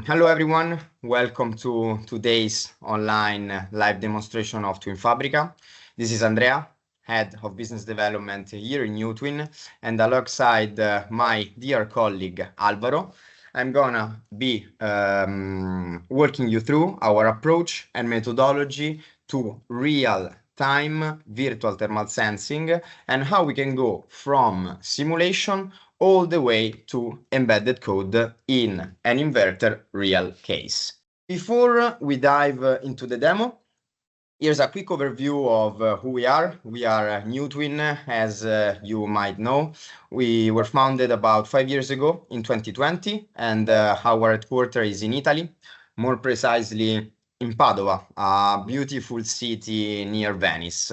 Hello everyone, welcome to today's online live demonstration of Twin Fabrica. This is Andrea, Head of Business Development here in Twin, and alongside my dear colleague Alvaro, I'm gonna be walking you through our approach and methodology to real-time virtual thermal sensing and how we can go from simulation all the way to embedded code in an inverter real case. Before we dive into the demo, here's a quick overview of who we are. We are Twin, as you might know. We were founded about 5 years ago in 2020, and our headquarters is in Italy, more precisely in Padova, a beautiful city near Venice.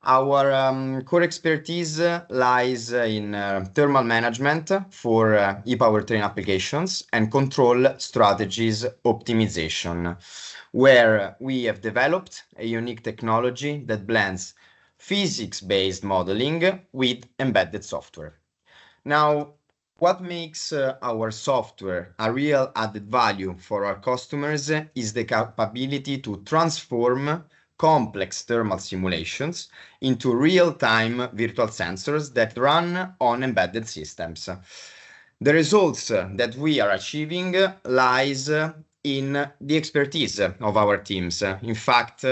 Our core expertise lies in thermal management for e-powertrain applications and control strategies optimization, where we have developed a unique technology that blends physics-based modeling with embedded software. Now, what makes our software a real added value for our customers is the capability to transform complex thermal simulations into real-time virtual sensors that run on embedded systems. The results that we are achieving lies in the expertise of our teams. In fact,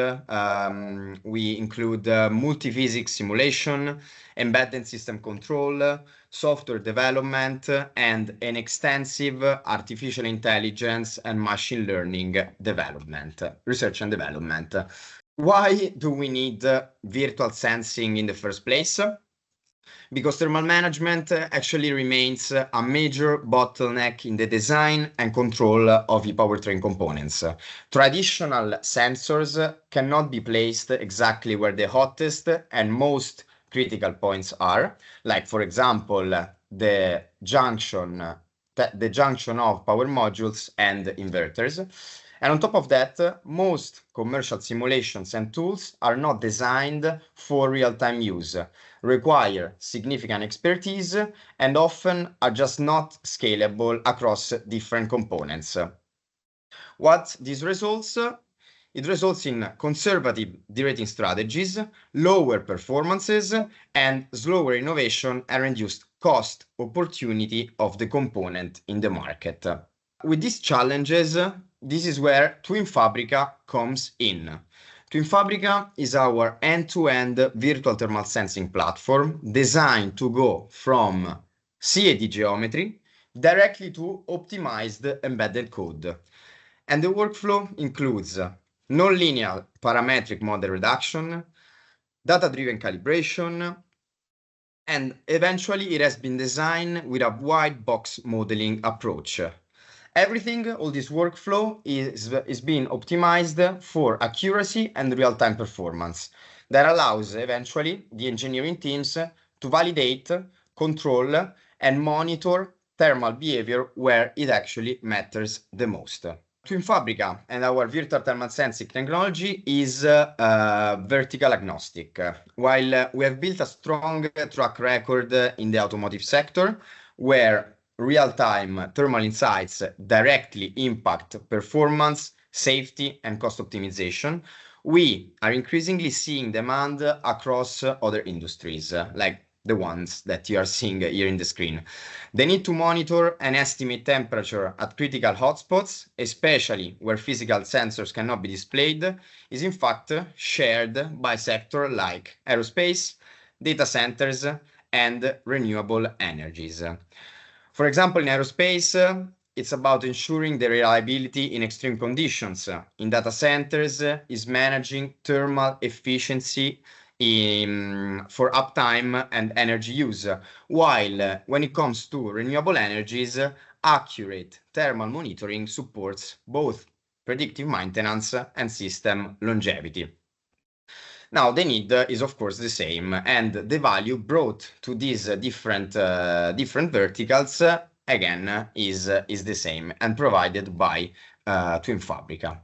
we include multi-physics simulation, embedded system control, software development, and an extensive artificial intelligence and machine learning development, research and development. Why do we need virtual sensing in the first place? Because thermal management actually remains a major bottleneck in the design and control of e-powertrain components. Traditional sensors cannot be placed exactly where the hottest and most critical points are, like for example, the junction of power modules and inverters. And on top of that, most commercial simulations and tools are not designed for real-time use, require significant expertise, and often are just not scalable across different components. What this results? It results in conservative derating strategies, lower performances, and slower innovation and reduced cost opportunity of the component in the market. With these challenges, this is where Twin Fabrica comes in. Twin Fabrica is our end-to-end virtual thermal sensing platform designed to go from CAD geometry directly to optimized embedded code. And the workflow includes nonlinear parametric model reduction, data-driven calibration, and eventually it has been designed with a white box modeling approach. Everything, all this workflow is being optimized for accuracy and real-time performance that allows eventually the engineering teams to validate, control, and monitor thermal behavior where it actually matters the most. Twin Fabrica and our virtual thermal sensing technology is vertical agnostic. While we have built a strong track record in the automotive sector, where real-time thermal insights directly impact performance, safety, and cost optimization, we are increasingly seeing demand across other industries, like the ones that you are seeing here in the screen. The need to monitor and estimate temperature at critical hotspots, especially where physical sensors cannot be displayed, is in fact shared by sectors like aerospace, data centers, and renewable energies. For example, in aerospace, it's about ensuring the reliability in extreme conditions. In data centers, is managing thermal efficiency for uptime and energy use, while when it comes to renewable energies, accurate thermal monitoring supports both predictive maintenance and system longevity. Now, the need is of course the same, and the value brought to these different verticals again is the same and provided by Twin Fabrica.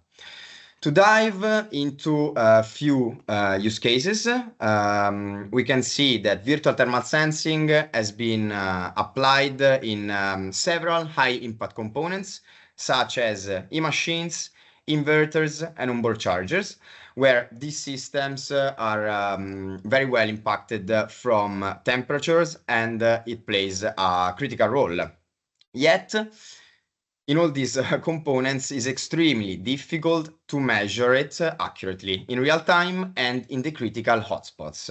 To dive into a few use cases, we can see that virtual thermal sensing has been applied in several high-impact components such as e-machines, inverters, and onboard chargers, where these systems are very well impacted from temperatures, and it plays a critical role. Yet, in all these components, it's extremely difficult to measure it accurately in real time and in the critical hotspots.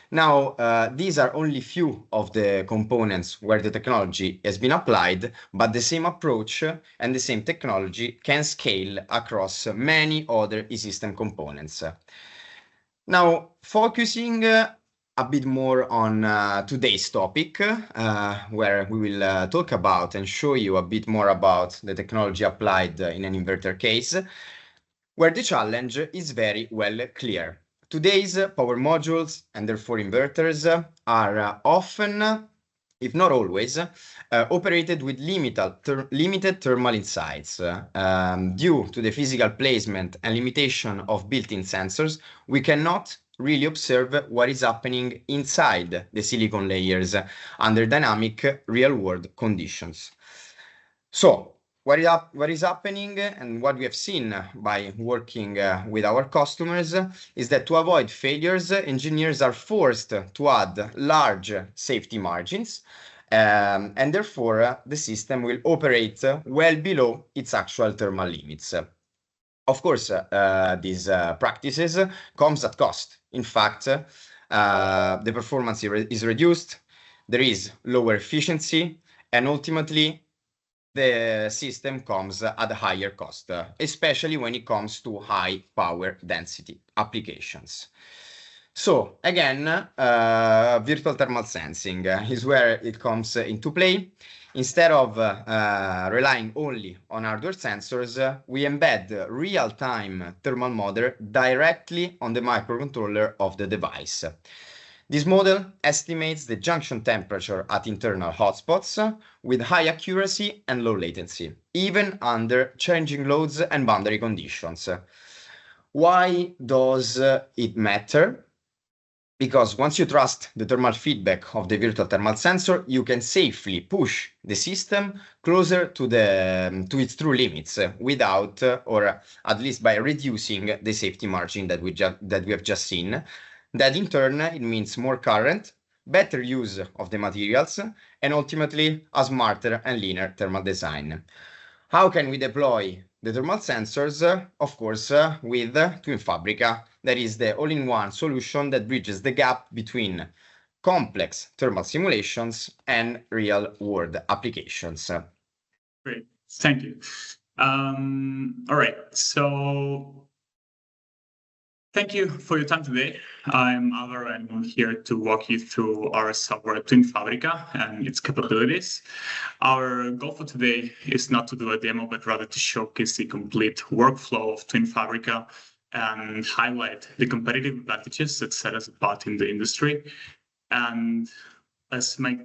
Now, these are only few of the components where the technology has been applied, but the same approach and the same technology can scale across many other e-system components. Now, focusing a bit more on today's topic, where we will talk about and show you a bit more about the technology applied in an inverter case, where the challenge is very well clear. Today's power modules, and therefore inverters, are often, if not always, operated with limited thermal insights. Due to the physical placement and limitation of built-in sensors, we cannot really observe what is happening inside the silicon layers under dynamic real-world conditions. So, what is happening and what we have seen by working with our customers is that to avoid failures, engineers are forced to add large safety margins, and therefore the system will operate well below its actual thermal limits. Of course, these practices comes at cost. In fact, the performance is reduced, there is lower efficiency, and ultimately the system comes at a higher cost, especially when it comes to high power density applications. So again, virtual thermal sensing is where it comes into play. Instead of relying only on hardware sensors, we embed real-time thermal model directly on the microcontroller of the device. This model estimates the junction temperature at internal hotspots with high accuracy and low latency, even under changing loads and boundary conditions. Why does it matter? Because once you trust the thermal feedback of the virtual thermal sensor, you can safely push the system closer to its true limits without, or at least by reducing the safety margin that we have just seen. That in turn, it means more current, better use of the materials, and ultimately a smarter and leaner thermal design. How can we deploy the thermal sensors? Of course, with Twin Fabrica. That is the all-in-one solution that bridges the gap between complex thermal simulations and real-world applications. Great, thank you. All right, so thank you for your time today. I'm Alvaro, and I'm here to walk you through our software Twin Fabrica and its capabilities. Our goal for today is not to do a demo, but rather to showcase the complete workflow of Twin Fabrica and highlight the competitive advantages that set us apart in the industry. And as my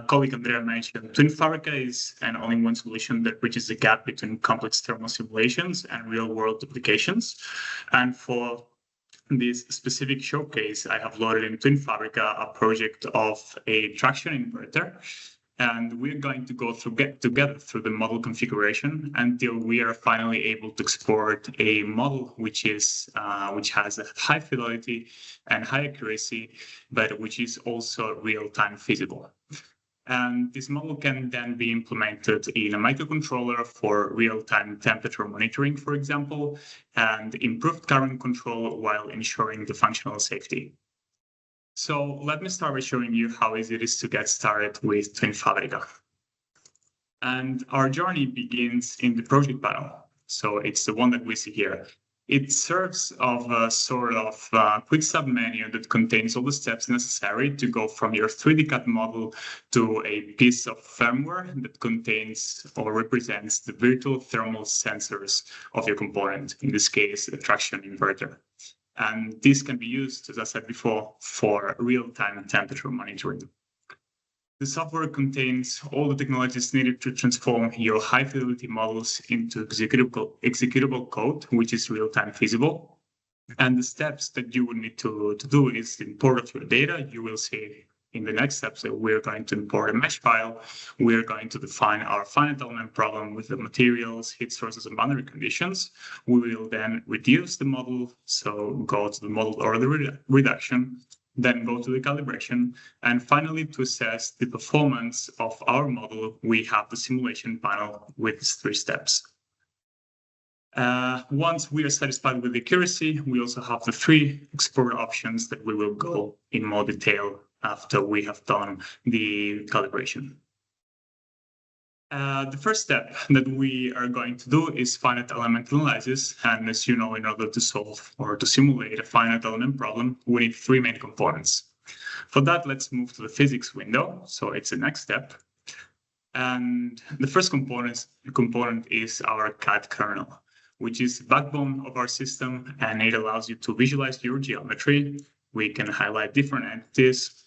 colleague Andrea mentioned, Twin Fabrica is an all-in-one solution that bridges the gap between complex thermal simulations and real-world applications. And for this specific showcase, I have loaded in Twin Fabrica a project of a traction inverter. And we're going to go together through the model configuration until we are finally able to export a model which has a high fidelity and high accuracy, but which is also real-time feasible. And this model can then be implemented in a microcontroller for real-time temperature monitoring, for example, and improved current control while ensuring the functional safety. So let me start by showing you how easy it is to get started with Twin Fabrica. And our journey begins in the project panel. So it's the one that we see here. It serves of a sort of quick sub-menu that contains all the steps necessary to go from your 3D CAD model to a piece of firmware that contains or represents the virtual thermal sensors of your component, in this case, a traction inverter. And this can be used, as I said before, for real-time temperature monitoring. The software contains all the technologies needed to transform your high-fidelity models into executable code, which is real-time feasible. And the steps that you would need to do is import of your data. You will see in the next step, so we're going to import a mesh file. We're going to define our finite element problem with the materials, heat sources, and boundary conditions. We will then reduce the model, so go to the model order reduction, then go to the calibration, and finally, to assess the performance of our model, we have the simulation panel with these 3 steps. Once we are satisfied with the accuracy, we also have the 3 export options that we will go in more detail after we have done the calibration. The first step that we are going to do is finite element analysis. And as you know, in order to solve or to simulate a finite element problem, we need 3 main components. For that, let's move to the physics window. So it's the next step. And the first component is our CAD kernel, which is the backbone of our system, and it allows you to visualize your geometry. We can highlight different entities.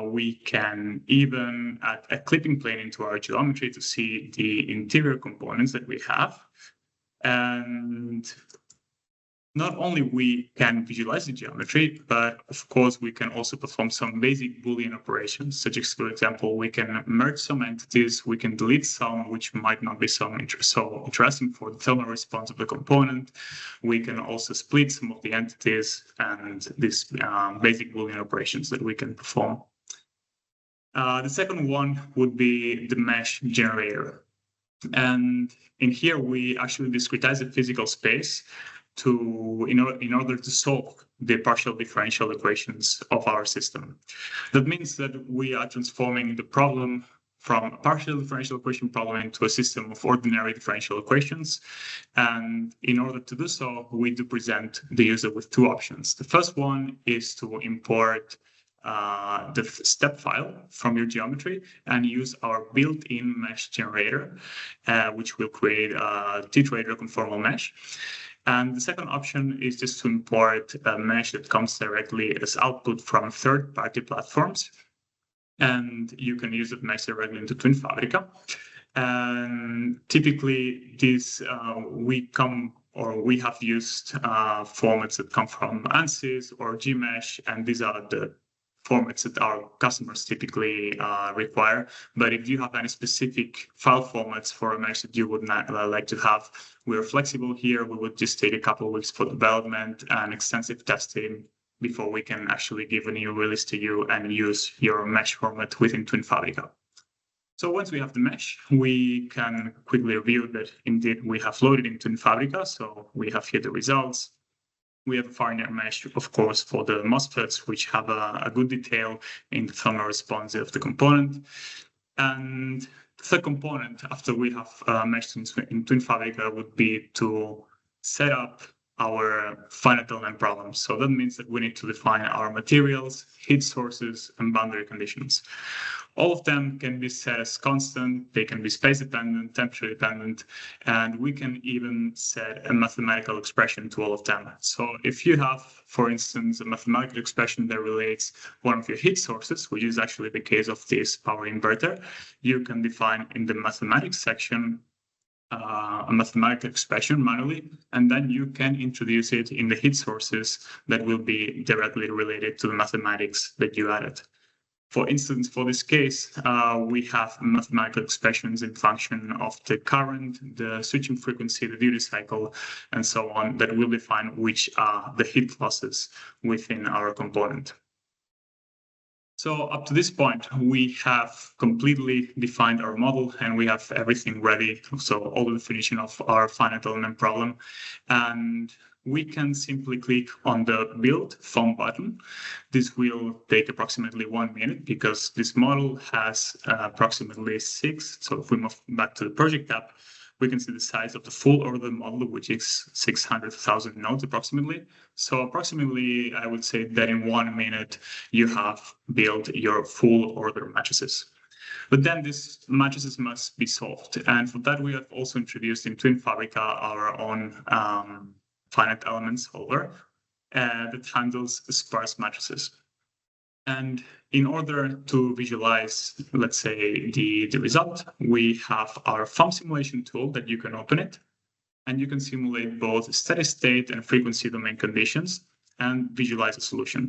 We can even add a clipping plane into our geometry to see the interior components that we have. And not only we can visualize the geometry, but of course we can also perform some basic Boolean operations, such as, for example, we can merge some entities, we can delete some which might not be so interesting for the thermal response of the component. We can also split some of the entities, and these basic Boolean operations that we can perform. The second one would be the mesh generator. And in here, we actually discretize the physical space in order to solve the partial differential equations of our system. That means that we are transforming the problem from a partial differential equation problem into a system of ordinary differential equations. And in order to do so, we do present the user with 2 options. The first one is to import the step file from your geometry and use our built-in mesh generator, which will create a tetraeder conformal mesh. And the second option is just to import a mesh that comes directly as output from third-party platforms. And you can use that mesh directly into Twin Fabrica. And typically, we have used formats that come from ANSYS or GMesh, and these are the formats that our customers typically require. But if you have any specific file formats for a mesh that you would like to have, we're flexible here. We would just take a couple of weeks for development and extensive testing before we can actually give a new release to you and use your mesh format within Twin Fabrica. So once we have the mesh, we can quickly review that indeed we have loaded in Twin Fabrica. So we have here the results. We have a finer mesh, of course, for the MOSFETs, which have a good detail in the thermal response of the component. And the third component, after we have meshed in Twin Fabrica, would be to set up our finite element problems. So that means that we need to define our materials, heat sources, and boundary conditions. All of them can be set as constant, they can be space-dependent, temperature-dependent, and we can even set a mathematical expression to all of them. So if you have, for instance, a mathematical expression that relates one of your heat sources, which is actually the case of this power inverter, you can define in the mathematics section a mathematical expression manually, and then you can introduce it in the heat sources that will be directly related to the mathematics that you added. For instance, for this case, we have mathematical expressions in function of the current, the switching frequency, the duty cycle, and so on, that will define which are the heat losses within our component. So up to this point, we have completely defined our model and we have everything ready. So all the definition of our finite element problem. And we can simply click on the Build Foam button. This will take approximately 1 minute because this model has approximately 6. So if we move back to the project tab, we can see the size of the full order model, which is 600,000 nodes approximately. So approximately, I would say that in 1 minute, you have built your full order matrices. But then these matrices must be solved. And for that, we have also introduced in Twin Fabrica our own finite element solver that handles sparse matrices. And in order to visualize, let's say, the result, we have our foam simulation tool that you can open it, and you can simulate both steady state and frequency domain conditions. and visualize the solution.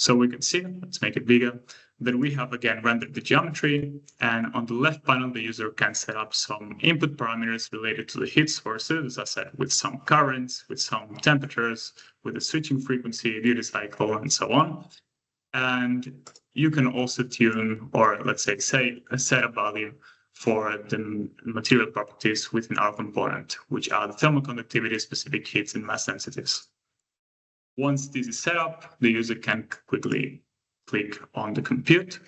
So we can see, let's make it bigger, that we have again rendered the geometry, and on the left panel, the user can set up some input parameters related to the heat sources, as I said, with some currents, with some temperatures, with the switching frequency, duty cycle, and so on. And you can also tune, or let's say set a value for the material properties within our component, which are the thermal conductivity, specific heats, and mass densities. Once this is set up, the user can quickly click on the compute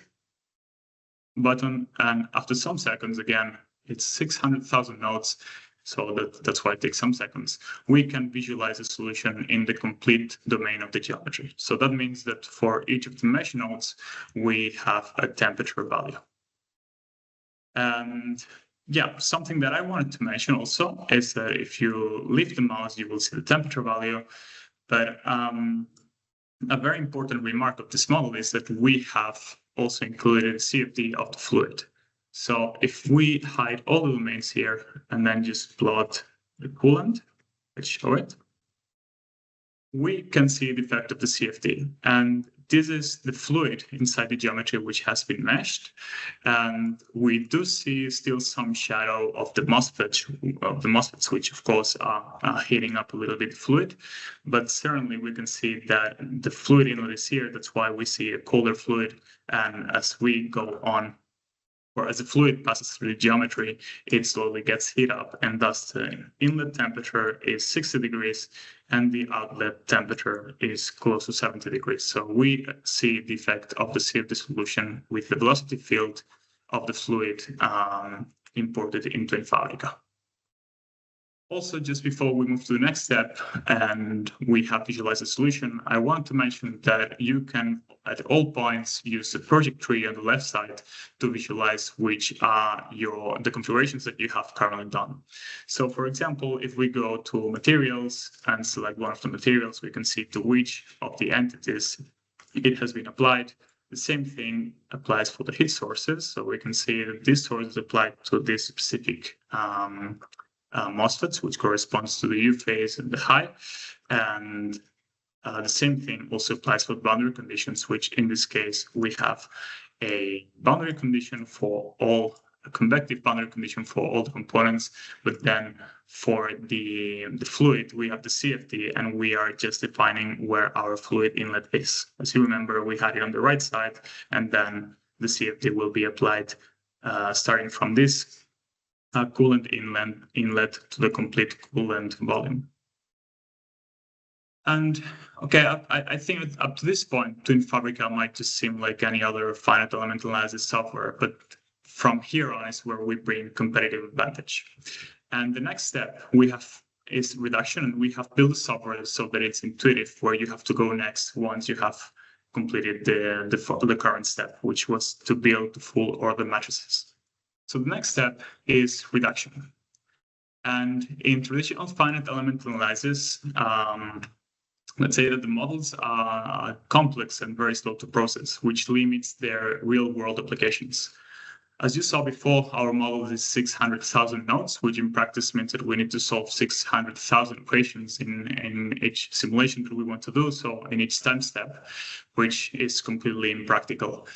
button, and after some seconds, again, it's 600,000 nodes, so that's why it takes some seconds, we can visualize a solution in the complete domain of the geometry. So that means that for each of the mesh nodes, we have a temperature value. And yeah, something that I wanted to mention also is that if you lift the mouse, you will see the temperature value. But a very important remark of this model is that we have also included CFD of the fluid. So if we hide all the domains here and then just plot the coolant, let's show it, we can see the effect of the CFD. And this is the fluid inside the geometry which has been meshed. And we do see still some shadow of the MOSFETs, which of course are heating up a little bit fluid. But certainly we can see that the fluid inlet is here. That's why we see a colder fluid. And as we go on, or as the fluid passes through the geometry, it slowly gets heat up, and thus the inlet temperature is 60 degrees and the outlet temperature is close to 70 degrees. So we see the effect of the CFD solution with the velocity field of the fluid imported into Infabrica. Also, just before we move to the next step and we have visualized the solution, I want to mention that you can, at all points, use the project tree on the left side to visualize which are the configurations that you have currently done. So, for example, if we go to materials and select one of the materials, we can see to which of the entities it has been applied. The same thing applies for the heat sources. So we can see that this source is applied to this specific MOSFETs, which corresponds to the U phase and the high. And the same thing also applies for boundary conditions, which in this case, we have a boundary condition for all, a convective boundary condition for all the components. But then for the fluid, we have the CFD, and we are just defining where our fluid inlet is. As you remember, we had it on the right side, and then the CFD will be applied starting from this coolant inlet to the complete coolant volume. And okay, I think up to this point, Infabrica might just seem like any other finite element analysis software, but from here on is where we bring competitive advantage. And the next step we have is reduction, and we have built the software so that it's intuitive where you have to go next once you have completed the current step, which was to build the full order matrices. So the next step is reduction. And in traditional finite element analysis, let's say that the models are complex and very slow to process, which limits their real-world applications. As you saw before, our model is 600,000 nodes, which in practice means that we need to solve 600,000 equations in each simulation that we want to do, so in each time step, which is completely impractical.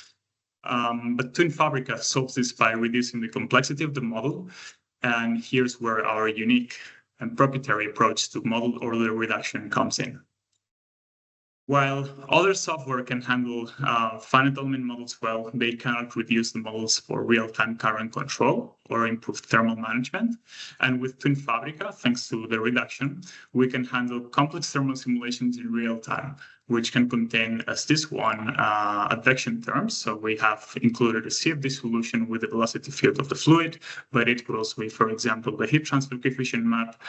But Infabrica solves this by reducing the complexity of the model. And here's where our unique and proprietary approach to model order reduction comes in. While other software can handle finite element models well, they cannot reduce the models for real-time current control or improve thermal management. And with Infabrica, thanks to the reduction, we can handle complex thermal simulations in real time, which can contain, as this one, advection terms. So we have included a CFD solution with the velocity field of the fluid, but it could also be, for example, the heat transfer coefficient map,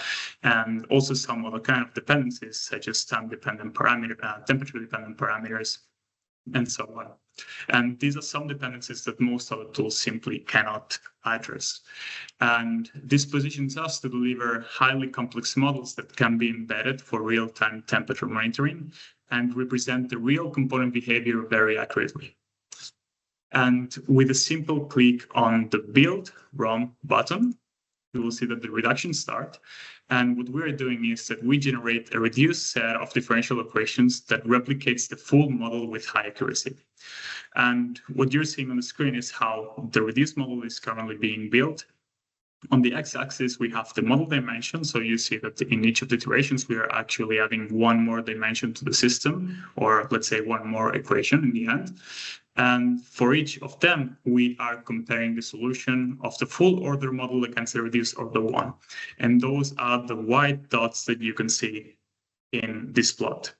and also some other kind of dependencies, such as time-dependent parameter, temperature-dependent parameters, and so on. And these are some dependencies that most other tools simply cannot address. And this positions us to deliver highly complex models that can be embedded for real-time temperature monitoring and represent the real component behavior very accurately. And with a simple click on the Build ROM button, you will see that the reduction starts. And what we're doing is that we generate a reduced set of differential equations that replicates the full model with high accuracy. And what you're seeing on the screen is how the reduced model is currently being built. On the x-axis, we have the model dimension. So you see that in each of the iterations, we are actually adding one more dimension to the system, or let's say one more equation in the end. And for each of them, we are comparing the solution of the full order model against the reduced order one. And those are the white dots that you can see in this plot.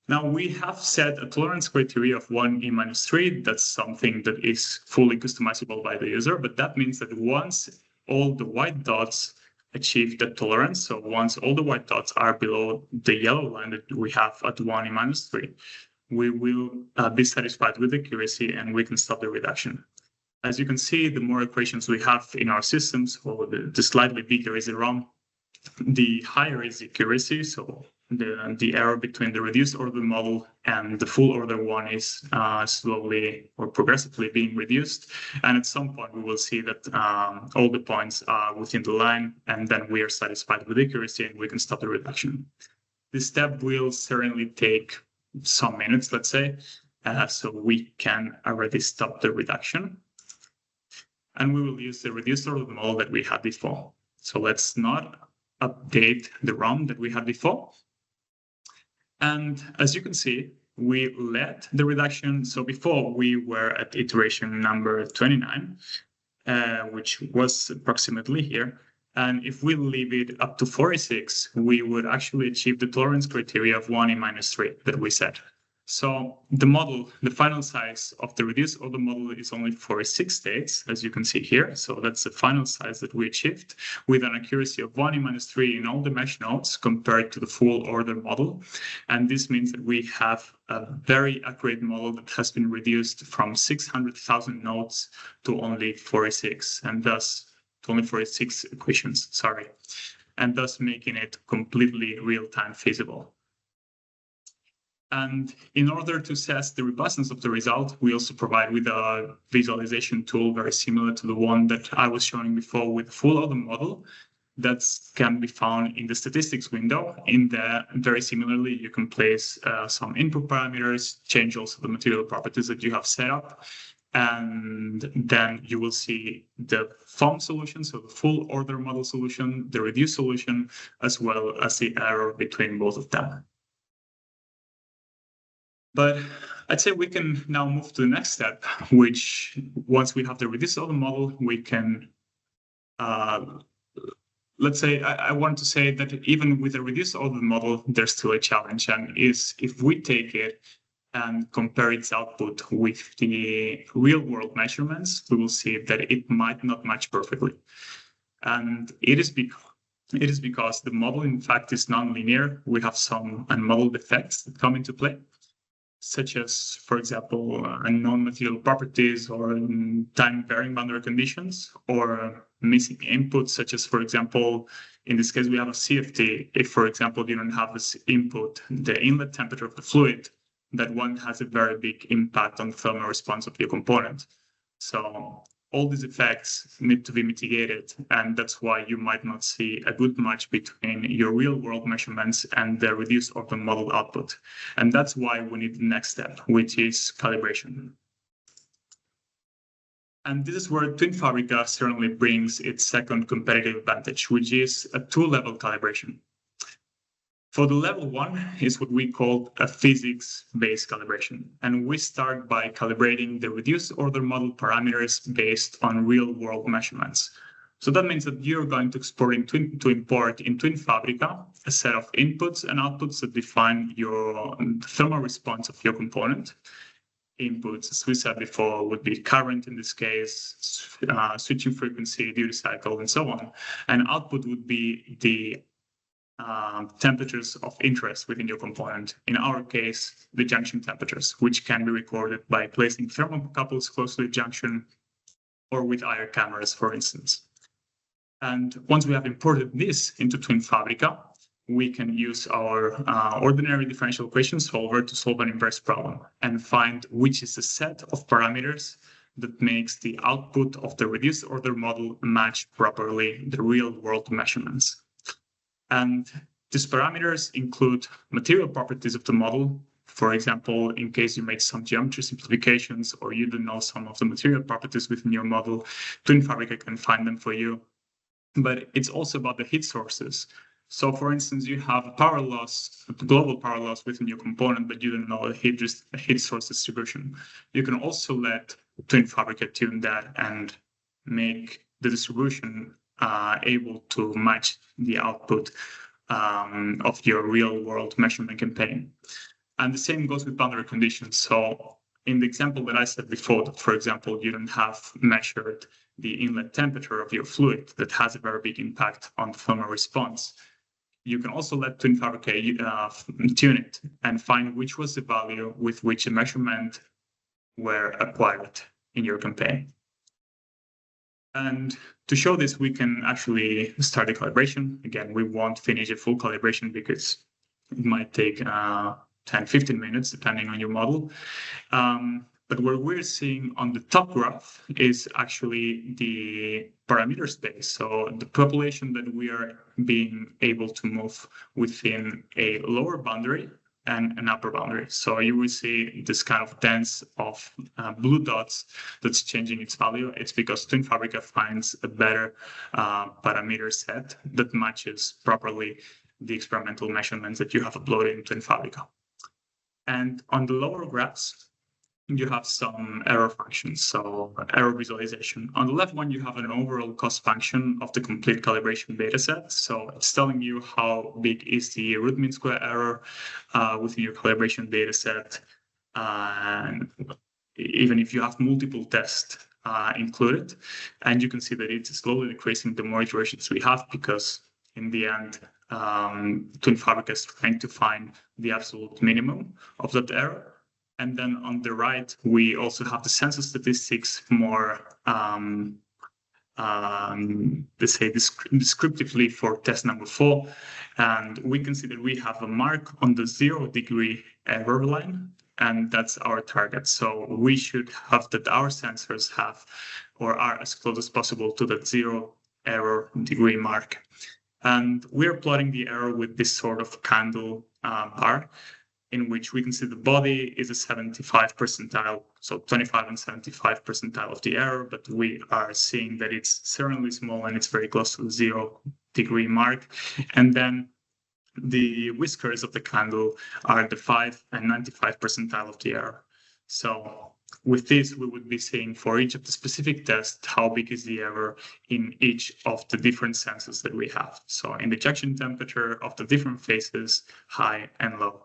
Now, we have set a tolerance criteria of 1e-3. That's something that is fully customizable by the user, but that means that once all the white dots achieve the tolerance, so once all the white dots are below the yellow line that we have at 1e-3, we will be satisfied with accuracy and we can stop the reduction. As you can see, the more equations we have in our systems, or the slightly bigger is the ROM, the higher is the accuracy. So the error between the reduced order model and the full order one is slowly or progressively being reduced. And at some point, we will see that all the points are within the line, and then we are satisfied with accuracy and we can stop the reduction. This step will certainly take some minutes, let's say, so we can already stop the reduction. And we will use the reduced order model that we had before. So let's not update the ROM that we had before. And as you can see, we let the reduction. So before we were at iteration number 29, which was approximately here. And if we leave it up to 46, we would actually achieve the tolerance criteria of 1e-3 that we set. So the model, the final size of the reduced order model is only 46 states, as you can see here. So that's the final size that we achieved with an accuracy of 1e-3 in all the mesh nodes compared to the full order model. And this means that we have a very accurate model that has been reduced from 600,000 nodes to only 46, and thus to only 46 equations, sorry, and thus making it completely real-time feasible. And in order to assess the robustness of the result, we also provide with a visualization tool very similar to the one that I was showing before with the full order model that can be found in the statistics window. In there, very similarly, you can place some input parameters, change also the material properties that you have set up, and then you will see the FOM solution, so the full order model solution, the reduced solution, as well as the error between both of them. But I'd say we can now move to the next step, which once we have the reduced order model, we can, let's say, I want to say that even with a reduced order model, there's still a challenge. And is if we take it and compare its output with the real world measurements, we will see that it might not match perfectly. And it is because the model, in fact, is nonlinear. We have some unmodeled effects that come into play, such as, for example, unknown material properties or time-varying boundary conditions, or missing inputs, such as, for example, in this case, we have a CFT. If, for example, you don't have this input, the inlet temperature of the fluid, that one has a very big impact on the thermal response of your component. So all these effects need to be mitigated, and that's why you might not see a good match between your real-world measurements and the reduced order model output. And that's why we need the next step, which is calibration. And this is where Twin Fabrica certainly brings its second competitive advantage, which is a two-level calibration. For the level one is what we call a physics-based calibration. And we start by calibrating the reduced order model parameters based on real-world measurements. So that means that you're going to import in Twin Fabrica a set of inputs and outputs that define your thermal response of your component. Inputs, as we said before, would be current in this case, switching frequency, duty cycle, and so on. And output would be the temperatures of interest within your component. In our case, the junction temperatures, which can be recorded by placing thermocouples close to the junction or with IR cameras, for instance. And once we have imported this into Twin Fabrica, we can use our ordinary differential equation solver to solve an inverse problem and find which is the set of parameters that makes the output of the reduced order model match properly the real world measurements. And these parameters include material properties of the model. For example, in case you make some geometry simplifications or you don't know some of the material properties within your model, TwinFabrica can find them for you. But it's also about the heat sources. So for instance, you have a power loss, a global power loss within your component, but you don't know a heat source distribution. You can also let TwinFabrica tune that and make the distribution able to match the output of your real world measurement campaign. And the same goes with boundary conditions. So in the example that I said before, that for example, you don't have measured the inlet temperature of your fluid, that has a very big impact on the thermal response. You can also let TwinFabrica tune it and find which was the value with which a measurement were acquired in your campaign. And to show this, we can actually start the calibration. Again, we won't finish a full calibration because it might take 10-15 minutes, depending on your model. But what we're seeing on the top graph is actually the parameter space. So the population that we are being able to move within a lower boundary and an upper boundary. So you will see this kind of dance of blue dots that's changing its value. It's because TwinFabrica finds a better parameter set that matches properly the experimental measurements that you have uploaded in TwinFabrica. And on the lower graphs, you have some error functions, so error visualization. On the left one, you have an overall cost function of the complete calibration dataset. So it's telling you how big is the root mean square error within your calibration dataset. And even if you have multiple tests included, and you can see that it's slowly decreasing the more iterations we have, because in the end, TwinFabrica is trying to find the absolute minimum of that error. And then on the right, we also have the sensor statistics more, let's say, descriptively for test number 4. And we can see that we have a mark on the 0-degree error line, and that's our target. So we should have that our sensors have or are as close as possible to that 0 error degree mark. And we're plotting the error with this sort of candle bar, in which we can see the body is a 75 percentile, so 25 and 75 percentile of the error, but we are seeing that it's certainly small and it's very close to the 0-degree mark. And then the whiskers of the candle are the 5 and 95 percentile of the error. So with this, we would be seeing for each of the specific tests, how big is the error in each of the different sensors that we have. So in the ejection temperature of the different phases, high and low.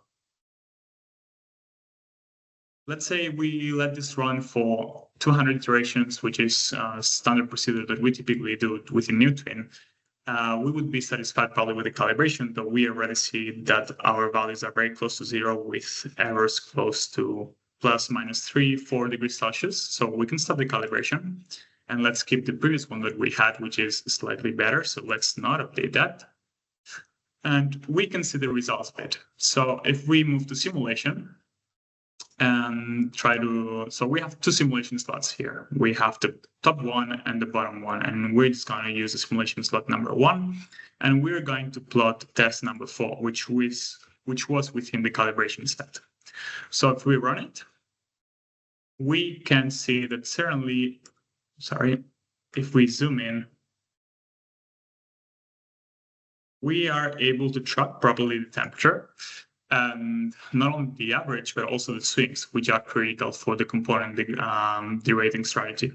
Let's say we let this run for 200 iterations, which is a standard procedure that we typically do within NewTwin. We would be satisfied probably with the calibration, though we already see that our values are very close to 0 with errors close to plus minus 3-4 degrees Celsius. So we can stop the calibration and let's keep the previous one that we had, which is slightly better. So let's not update that. And we can see the results bit. So if we move to simulation, and try to, so we have 2 simulation slots here. We have the top one and the bottom one, and we're just going to use the simulation slot number 1, and we're going to plot test number 4, which was within the calibration set. So if we run it, we can see that certainly, if we zoom in, we are able to track properly the temperature. And not only the average, but also the swings, which are critical for the component derating strategy.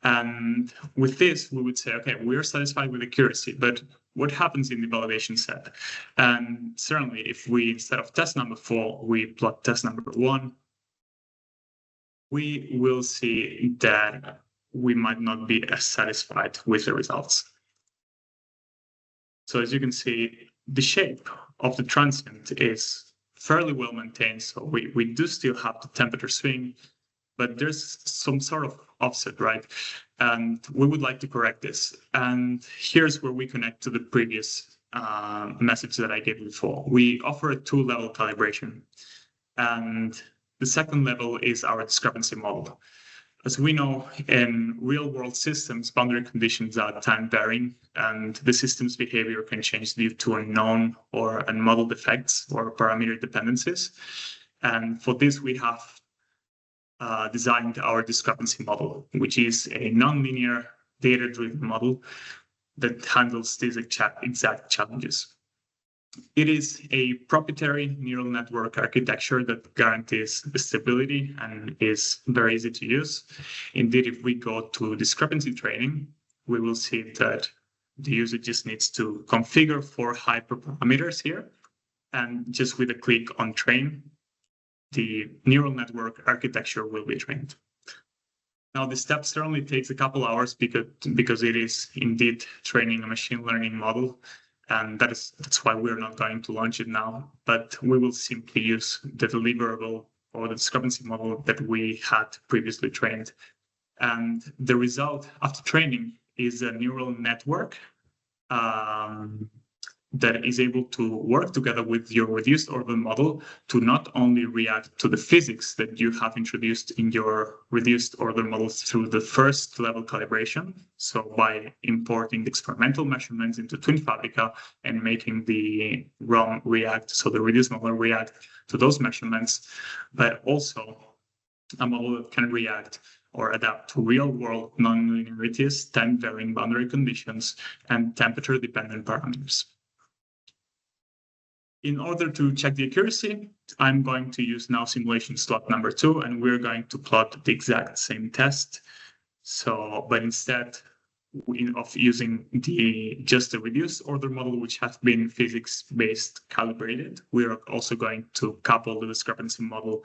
And with this, we would say, okay, we're satisfied with accuracy, but what happens in the validation set? And certainly, if we, instead of test number 4, we plot test number 1, we will see that we might not be as satisfied with the results. So as you can see, the shape of the transient is fairly well maintained. So we do still have the temperature swing, but there's some sort of offset, right? And we would like to correct this. And here's where we connect to the previous message that I gave before. We offer a 2-level calibration. And the second level is our discrepancy model. As we know, in real-world systems, boundary conditions are time-varying, and the system's behavior can change due to unknown or unmodeled effects or parameter dependencies. And for this, we have designed our discrepancy model, which is a nonlinear data-driven model that handles these exact challenges. It is a proprietary neural network architecture that guarantees stability and is very easy to use. Indeed, if we go to discrepancy training, we will see that the user just needs to configure 4 hyperparameters here, and just with a click on train, the neural network architecture will be trained. Now, the step certainly takes a couple hours because it is indeed training a machine learning model, and that's why we're not going to launch it now, but we will simply use the deliverable or the discrepancy model that we had previously trained. And the result after training is a neural network that is able to work together with your reduced order model to not only react to the physics that you have introduced in your reduced order models through the first level calibration, so by importing the experimental measurements into Twin Fabrica and making the ROM react, so the reduced model react to those measurements, but also a model that can react or adapt to real-world nonlinearities, time-varying boundary conditions, and temperature-dependent parameters. In order to check the accuracy, I'm going to use now simulation slot number 2, and we're going to plot the exact same test. So, but instead of using just the reduced order model, which has been physics-based calibrated, we're also going to couple the discrepancy model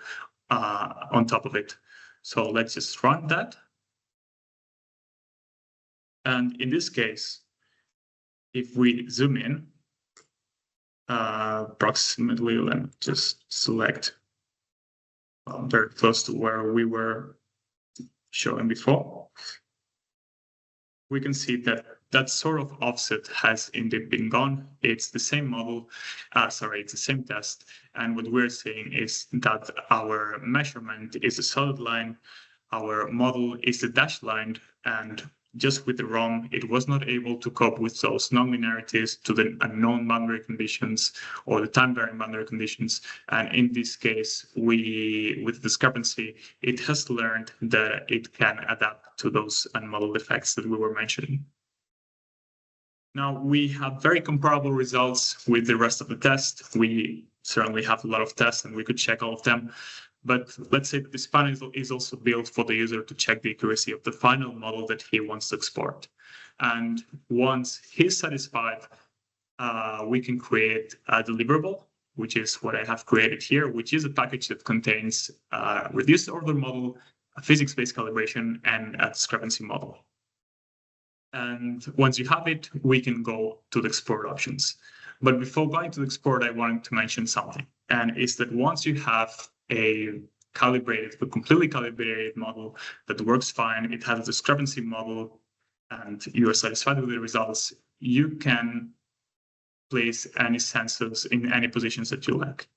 on top of it. So let's just run that. And in this case, if we zoom in, approximately, let me just select very close to where we were showing before. We can see that that sort of offset has indeed been gone. It's the same model, it's the same test. And what we're saying is that our measurement is a solid line, our model is a dashed line, and just with the ROM, it was not able to cope with those nonlinearities to the unknown boundary conditions or the time-varying boundary conditions. And in this case, with discrepancy, it has learned that it can adapt to those unmodeled effects that we were mentioning. Now, we have very comparable results with the rest of the test. We certainly have a lot of tests, and we could check all of them. But let's say that this panel is also built for the user to check the accuracy of the final model that he wants to export. And once he's satisfied, we can create a deliverable, which is what I have created here, which is a package that contains a reduced order model, a physics-based calibration, and a discrepancy model. And once you have it, we can go to the export options. But before going to the export, I wanted to mention something. And it's that once you have a completely calibrated model that works fine, it has a discrepancy model, and you are satisfied with the results, you can place any sensors in any positions that you like.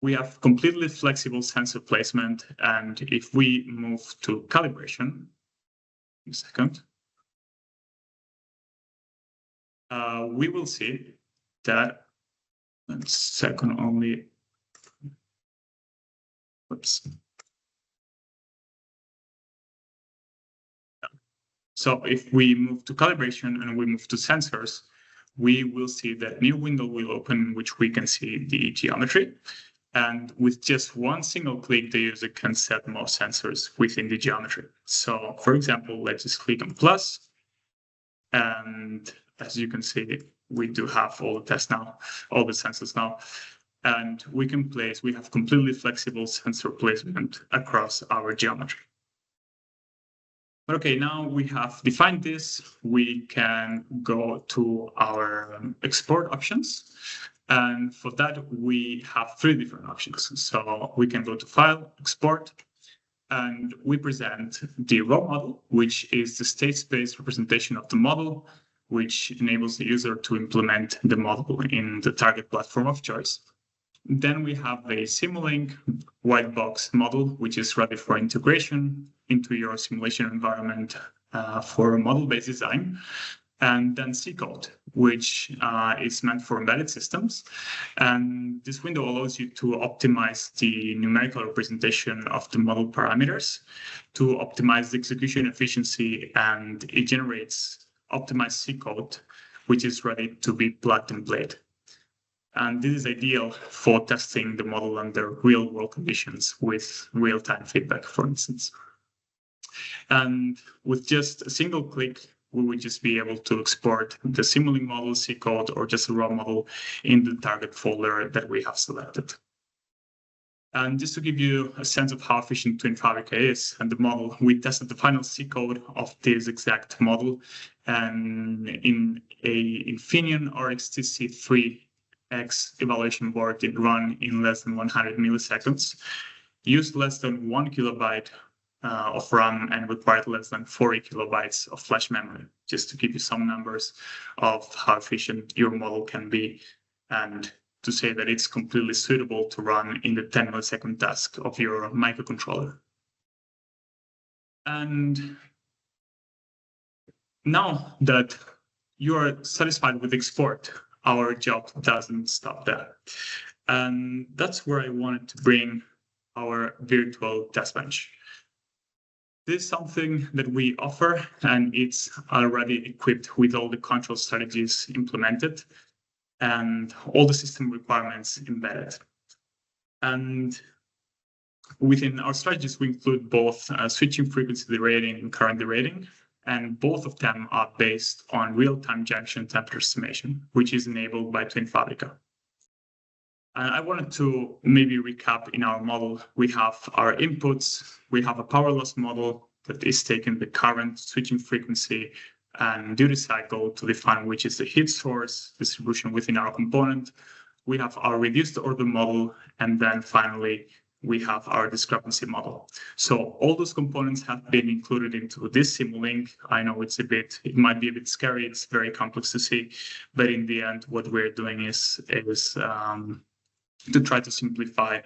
We have completely flexible sensor placement, and if we move to calibration, a second, we will see that, second only, oops. So if we move to calibration and we move to sensors, we will see that new window will open in which we can see the geometry. And with just one single click, the user can set more sensors within the geometry. So for example, let's just click on plus. And as you can see, we do have all the tests now, all the sensors now. And we have completely flexible sensor placement across our geometry. But okay, now we have defined this, we can go to our export options. And for that, we have 3 different options. So we can go to File, Export, and we present the raw model, which is the state-space representation of the model, which enables the user to implement the model in the target platform of choice. Then we have a Simulink white box model, which is ready for integration into your simulation environment for model-based design. And then C code, which is meant for embedded systems. And this window allows you to optimize the numerical representation of the model parameters, to optimize the execution efficiency, and it generates optimized C code, which is ready to be plugged and played. And this is ideal for testing the model under real-world conditions with real-time feedback, for instance. And with just a single click, we would just be able to export the Simulink model, C code, or just a raw model in the target folder that we have selected. And just to give you a sense of how efficient Twin Fabrica is and the model, we tested the final C code of this exact model and in a Infineon RXTC 3X evaluation board, it ran in less than 100 milliseconds, used less than 1 kilobyte of RAM and required less than 40 kilobytes of flash memory, just to give you some numbers of how efficient your model can be and to say that it's completely suitable to run in the 10 millisecond task of your microcontroller. And now that you are satisfied with export, our job doesn't stop there. And that's where I wanted to bring our virtual test bench. This is something that we offer, and it's already equipped with all the control strategies implemented and all the system requirements embedded. And within our strategies, we include both switching frequency derating and current derating, and both of them are based on real-time junction temperature estimation, which is enabled by Twin Fabrica. And I wanted to maybe recap in our model. We have our inputs, we have a power loss model that is taking the current, switching frequency, and duty cycle to define which is the heat source distribution within our component. We have our reduced order model, and then finally, we have our discrepancy model. So all those components have been included into this Simulink. I know it might be a bit scary, it's very complex to see, but in the end, what we're doing is to try to simplify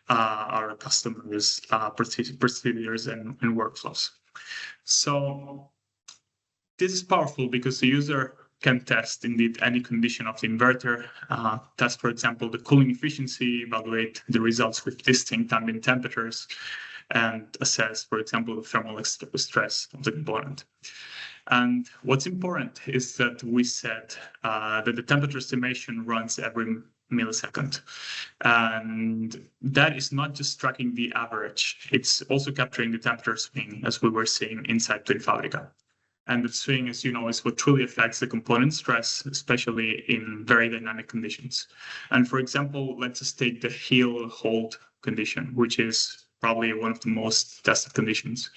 our customers' procedures and workflows. So this is powerful because the user can test indeed any condition of the inverter, test, for example, the cooling efficiency, evaluate the results with distinct ambient temperatures, and assess, for example, the thermal stress of the component. And what's important is that we said that the temperature estimation runs every millisecond. And that is not just tracking the average, it's also capturing the temperature swing, as we were seeing inside Twin Fabrica. And the swing, as you know, is what truly affects the component stress, especially in very dynamic conditions. And for example, let's just take the heel hold condition, which is probably one of the most tested conditions.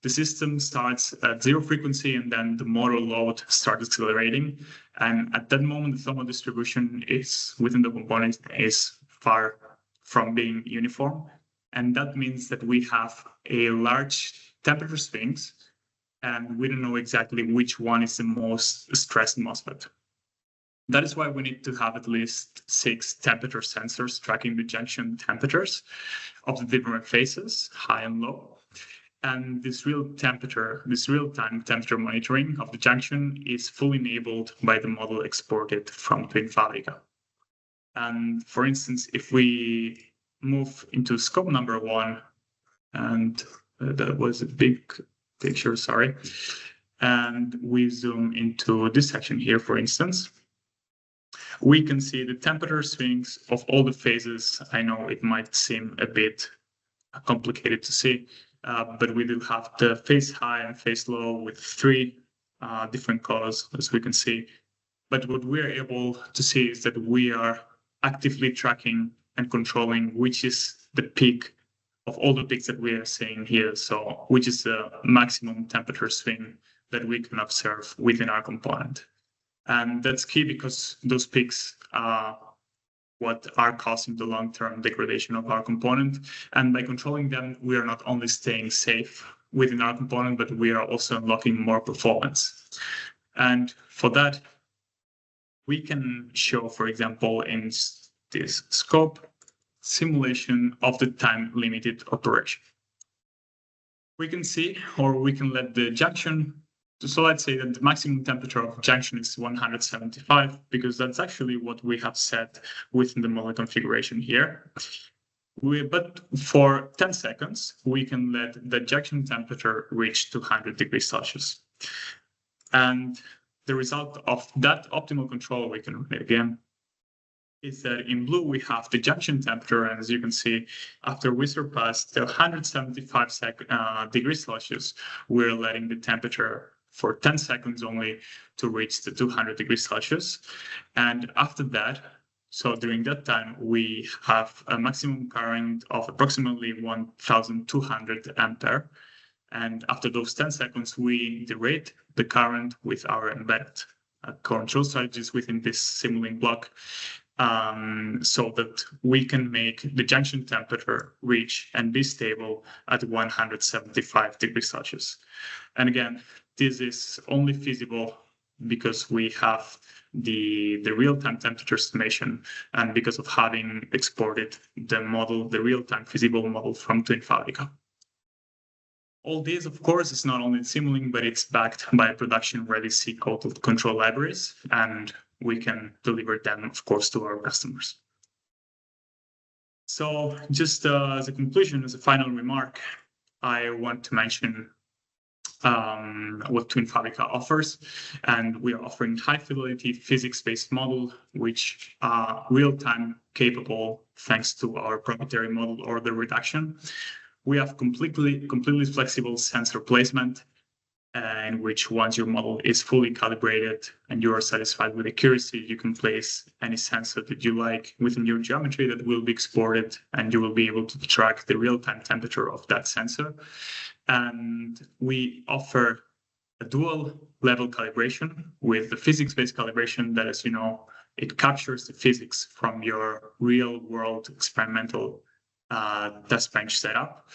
The system starts at zero frequency and then the motor load starts accelerating. And at that moment, the thermal distribution is within the component is far from being uniform. And that means that we have a large temperature swings and we don't know exactly which one is the most stressed MOSFET. That is why we need to have at least 6 temperature sensors tracking the junction temperatures of the different phases, high and low. And this real-time temperature monitoring of the junction is fully enabled by the model exported from Twin Fabrica. And for instance, if we move into scope number 1, and that was a big picture, sorry, and we zoom into this section here, for instance, we can see the temperature swings of all the phases. I know it might seem a bit complicated to see, but we do have the phase high and phase low with 3 different colors, as we can see. But what we're able to see is that we are actively tracking and controlling which is the peak of all the peaks that we are seeing here. So which is the maximum temperature swing that we can observe within our component. And that's key because those peaks are what are causing the long-term degradation of our component. And by controlling them, we are not only staying safe within our component, but we are also unlocking more performance. And for that, we can show, for example, in this scope simulation of the time-limited operation. We can see, or we can let the junction. So let's say that the maximum temperature of junction is 175, because that's actually what we have set within the model configuration here. But for 10 seconds, we can let the junction temperature reach 200 degrees Celsius. And the result of that optimal control, we can read again, is that in blue we have the junction temperature, and as you can see, after we surpass the 175 degrees Celsius, we're letting the temperature for 10 seconds only to reach the 200 degrees Celsius. And after that, so during that time, we have a maximum current of approximately 1200 ampere. And after those 10 seconds, we derate the current with our embedded control strategies within this simulating block, so that we can make the junction temperature reach and be stable at 175 degrees Celsius. And again, this is only feasible because we have the real-time temperature estimation, and because of having exported the model, the real-time feasible model from TwinFabrica. All this, of course, is not only Simulink, but it's backed by production-ready C-code control libraries, and we can deliver them, of course, to our customers. So just as a conclusion, as a final remark, I want to mention what TwinFabrica offers, and we are offering high-fidelity physics-based model, which are real-time capable thanks to our proprietary model order reduction. We have completely flexible sensor placement, in which once your model is fully calibrated and you are satisfied with accuracy, you can place any sensor that you like within your geometry that will be exported, and you will be able to track the real-time temperature of that sensor. And we offer a dual level calibration with the physics-based calibration that, as you know, it captures the physics from your real world experimental test bench setup,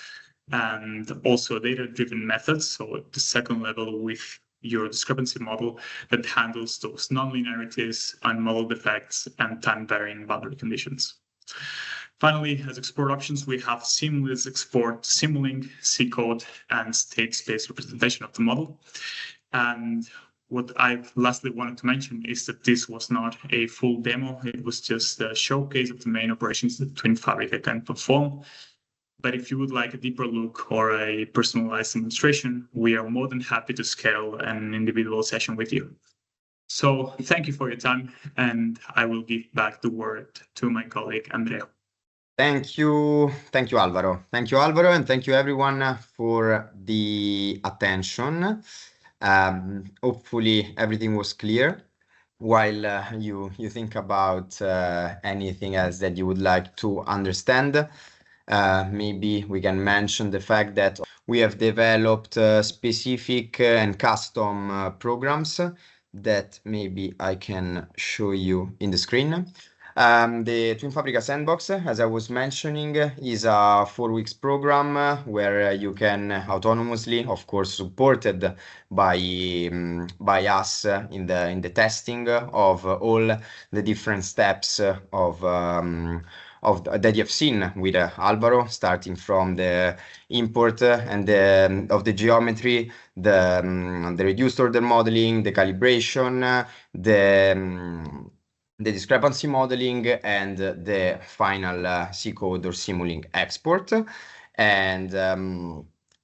and also data-driven methods. So the second level with your discrepancy model that handles those nonlinearities, unmodeled defects, and time-varying boundary conditions. Finally, as export options, we have seamless export, Simulink, C-code, and state-space representation of the model. And what I lastly wanted to mention is that this was not a full demo. It was just a showcase of the main operations that TwinFabrica can perform. But if you would like a deeper look or a personalized demonstration, we are more than happy to schedule an individual session with you. So thank you for your time, and I will give back the word to my colleague, Andrea. Thank you, Alvaro. Thank you, Alvaro, and thank you everyone for the attention. Hopefully everything was clear. While you think about anything else that you would like to understand, maybe we can mention the fact that we have developed specific and custom programs that maybe I can show you in the screen. The TwinFabrica Sandbox, as I was mentioning, is a 4 weeks program where you can autonomously, of course, supported by us in the testing of all the different steps that you have seen with Alvaro, starting from the import and of the geometry, the reduced order modeling, the calibration, the discrepancy modeling, and the final C-code or Simulink export. And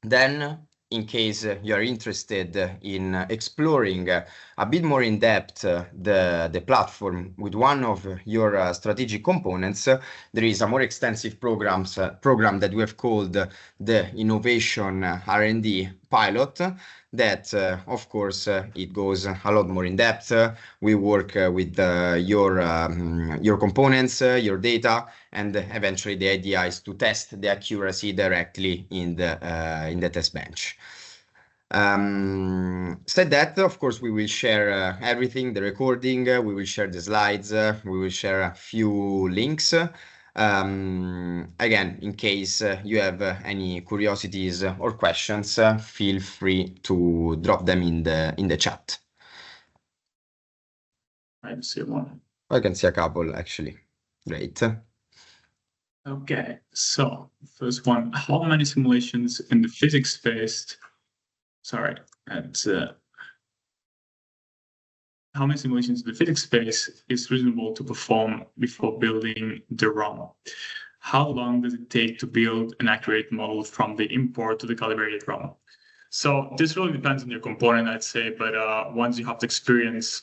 then, in case you're interested in exploring a bit more in depth the platform with one of your strategic components, there is a more extensive program that we have called the Innovation R&D Pilot, that of course it goes a lot more in depth. We work with your components, your data, and eventually the idea is to test the accuracy directly in the test bench. Said that, of course, we will share everything, the recording, we will share the slides, we will share a few links. Again, in case you have any curiosities or questions, feel free to drop them in the chat. I see one. I can see a couple, actually. Great. Okay, so first one, how many simulations in the physics-based, sorry, and how many simulations in the physics space is reasonable to perform before building the ROM? How long does it take to build an accurate model from the import to the calibrated ROM? So this really depends on your component, I'd say, but once you have the experience,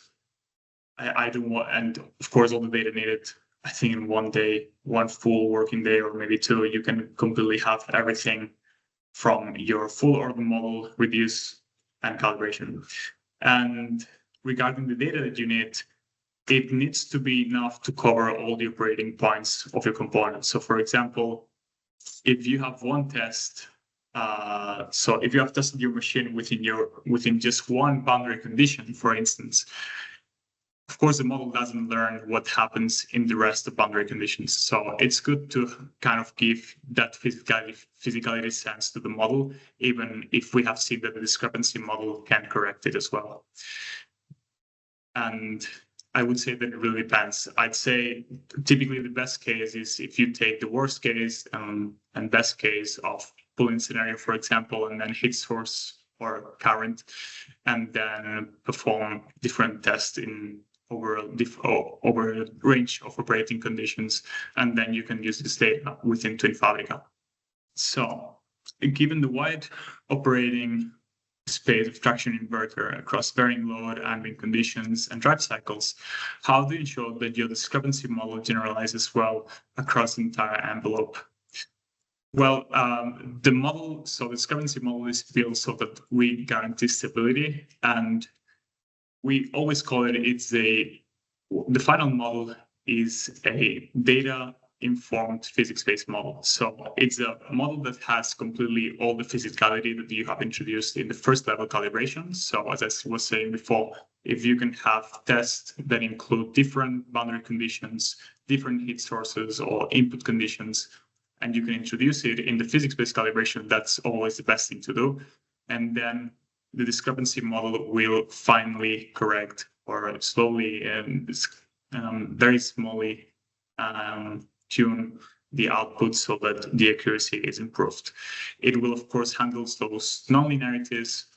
I do want, and of course, all the data needed, I think in one day, one full working day, or maybe two, you can completely have everything from your full order model, reduce, and calibration. And regarding the data that you need, it needs to be enough to cover all the operating points of your component. So for example, if you have one test, so if you have tested your machine within just one boundary condition, for instance, of course, the model doesn't learn what happens in the rest of boundary conditions. So it's good to kind of give that physicality sense to the model, even if we have seen that the discrepancy model can correct it as well. And I would say that it really depends. I'd say typically the best case is if you take the worst case and best case of pooling scenario, for example, and then heat source or current, and then perform different tests in over a range of operating conditions, and then you can use this data within Twin Fabrica. So given the wide operating space of traction inverter across varying load, ambient conditions, and drive cycles, how do you ensure that your discrepancy model generalizes well across the entire envelope? Well, the discrepancy model is built so that we guarantee stability, and we always call it, the final model is a data-informed physics-based model. So it's a model that has completely all the physicality that you have introduced in the first level calibration. So as I was saying before, if you can have tests that include different boundary conditions, different heat sources or input conditions, and you can introduce it in the physics-based calibration, that's always the best thing to do. And then the discrepancy model will finally correct or slowly and very smallly tune the output so that the accuracy is improved. It will, of course, handle those nonlinearities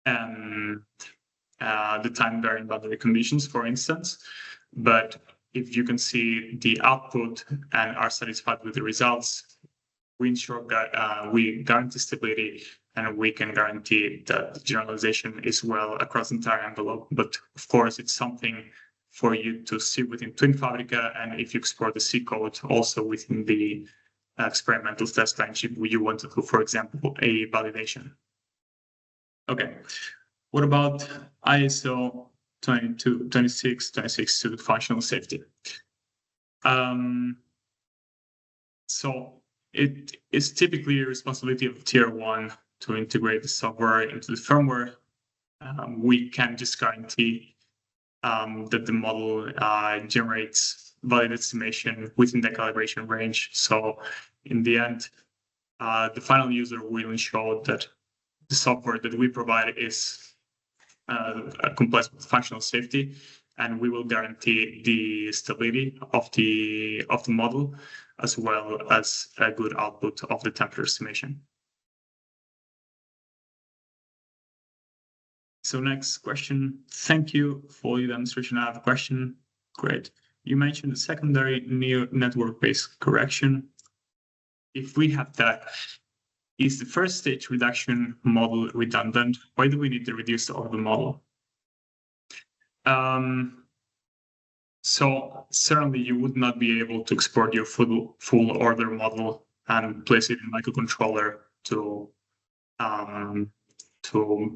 and the time-varying boundary conditions, for instance. But if you can see the output and are satisfied with the results, we ensure that we guarantee stability, and we can guarantee that the generalization is well across the entire envelope. But of course, it's something for you to see within Twin Fabrica, and if you export the C code also within the experimental test bench, you want to do, for example, a validation. Okay, what about ISO 26262 functional safety? So it is typically a responsibility of tier 1 to integrate the software into the firmware. We can just guarantee that the model generates valid estimation within the calibration range. So in the end, the final user will ensure that the software that we provide is complies with functional safety, and we will guarantee the stability of the model as well as a good output of the temperature estimation. So next question. Thank you for your demonstration. I have a question. Great. You mentioned the secondary network-based correction. If we have that, is the first stage reduction model redundant? Why do we need to reduce the order model? So certainly you would not be able to export your full order model and place it in microcontroller to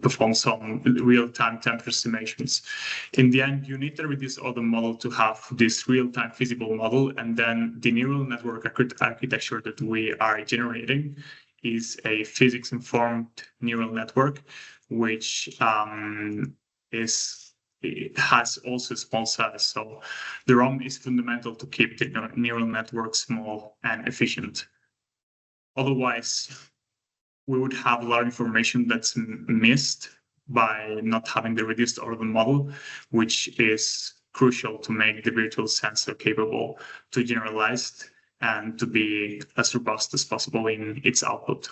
perform some real-time temperature estimations. In the end, you need to reduce order model to have this real-time feasible model, and then the neural network architecture that we are generating is a physics-informed neural network, which has also small size. So the ROM is fundamental to keep the neural network small and efficient. Otherwise, we would have a lot of information that's missed by not having the reduced order model, which is crucial to make the virtual sensor capable to generalize and to be as robust as possible in its output.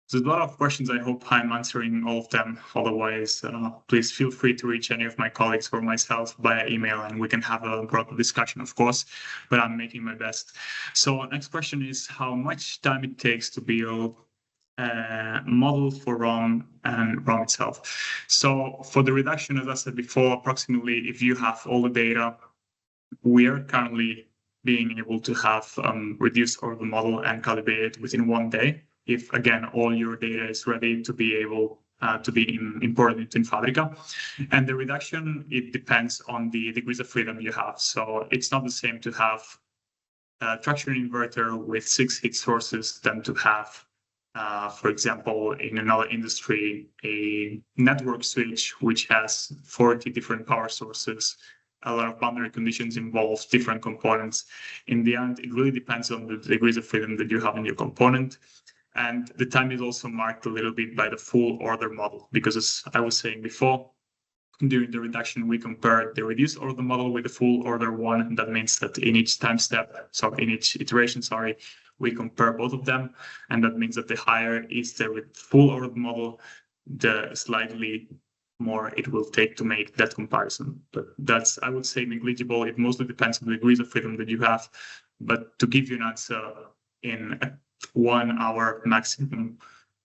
There's a lot of questions. I hope I'm answering all of them. Otherwise, please feel free to reach any of my colleagues or myself via email, and we can have a broader discussion, of course, but I'm making my best. So next question is how much time it takes to build a model for ROM and ROM itself. So for the reduction, as I said before, approximately, if you have all the data, we are currently being able to have reduced order model and calibrate it within 1 day. If, again, all your data is ready to be able to be imported into Infabrica. And the reduction, it depends on the degrees of freedom you have. So it's not the same to have a traction inverter with 6 heat sources than to have, for example, in another industry, a network switch, which has 40 different power sources, a lot of boundary conditions involved, different components. In the end, it really depends on the degrees of freedom that you have in your component. And the time is also marked a little bit by the full order model, because as I was saying before, during the reduction, we compare the reduced order model with the full order one. And that means that in each time step, so in each iteration, we compare both of them. And that means that the higher is the full order model, the slightly more it will take to make that comparison. But that's, I would say, negligible. It mostly depends on the degrees of freedom that you have. But to give you an answer, in 1 hour maximum,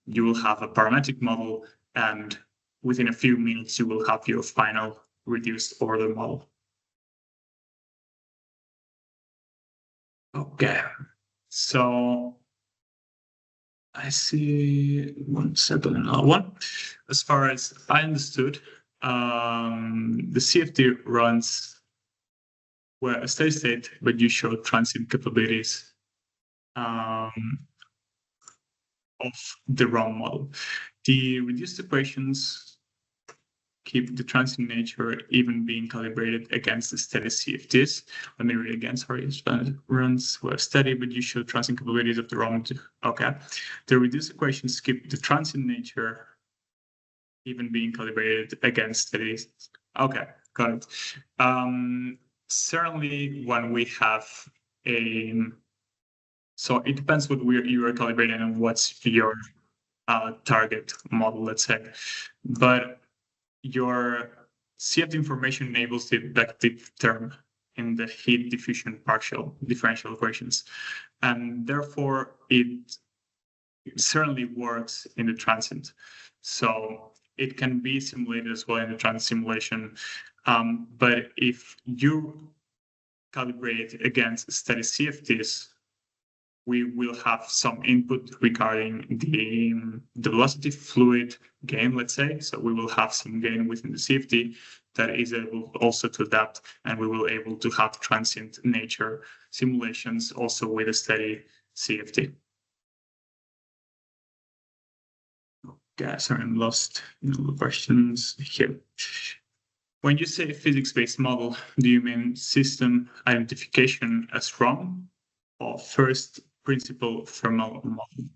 you will have a parametric model, and within a few minutes, you will have your final reduced order model. Okay, so I see 1 second, another one. As far as I understood, the CFD runs where a steady state, but you show transient capabilities of the ROM model. The reduced equations keep the transient nature even being calibrated against the steady CFDs. Let me read again, sorry. Runs were steady, but you show transient capabilities of the ROM. Okay. The reduced equations keep the transient nature even being calibrated against steady. Okay, got it. Certainly when we have a, so it depends what you are calibrating and what's your target model, let's say. But your CFD information enables the objective term in the heat diffusion partial differential equations. And therefore, it certainly works in the transient. So it can be simulated as well in the transient simulation. But if you calibrate against steady CFDs, we will have some input regarding the velocity fluid gain, let's say. So we will have some gain within the CFD that is able also to adapt, and we will able to have transient nature simulations also with a steady CFD. Okay, sorry, I'm lost in all the questions here. When you say physics-based model, do you mean system identification as ROM or first principle thermal model?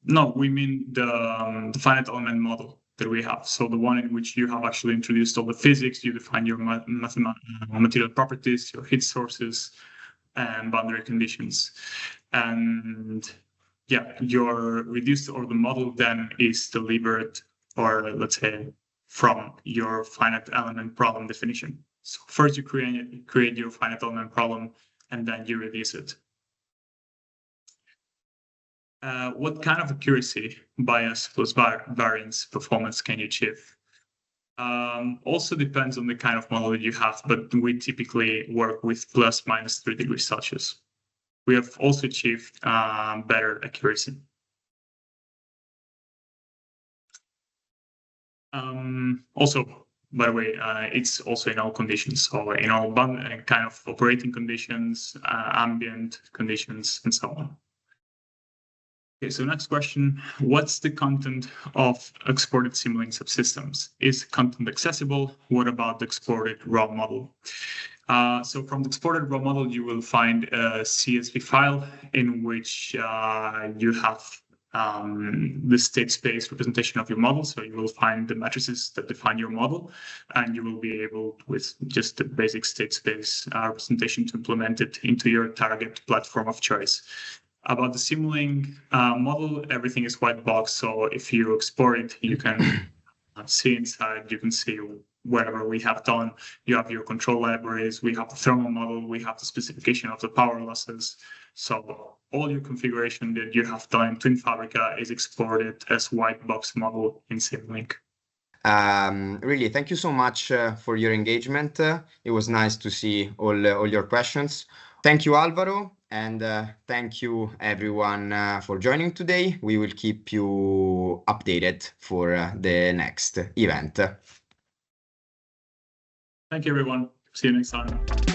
No, we mean the finite element model that we have. So the one in which you have actually introduced all the physics, you define your material properties, your heat sources, and boundary conditions. And yeah, your reduced order model then is delivered, or let's say, from your finite element problem definition. So first you create your finite element problem, and then you reduce it. What kind of accuracy, bias plus variance performance can you achieve? Also depends on the kind of model that you have, but we typically work with ±3 degrees Celsius. We have also achieved better accuracy. Also, by the way, it's also in all conditions. So in all kind of operating conditions, ambient conditions, and so on. Okay, so next question. What's the content of exported Simulink subsystems? Is content accessible? What about the exported raw model? So from the exported raw model, you will find a CSV file in which you have the state space representation of your model. So you will find the matrices that define your model, and you will be able, with just the basic state space representation, to implement it into your target platform of choice. About the Simulink model, everything is white box. So if you export it, you can see inside, you can see whatever we have done. You have your control libraries, we have the thermal model, we have the specification of the power losses. So all your configuration that you have done in Twin Fabrica is exported as white box model in Simulink. Really, thank you so much for your engagement. It was nice to see all your questions. Thank you, Alvaro, and thank you everyone for joining today. We will keep you updated for the next event. Thank you, everyone. See you next time.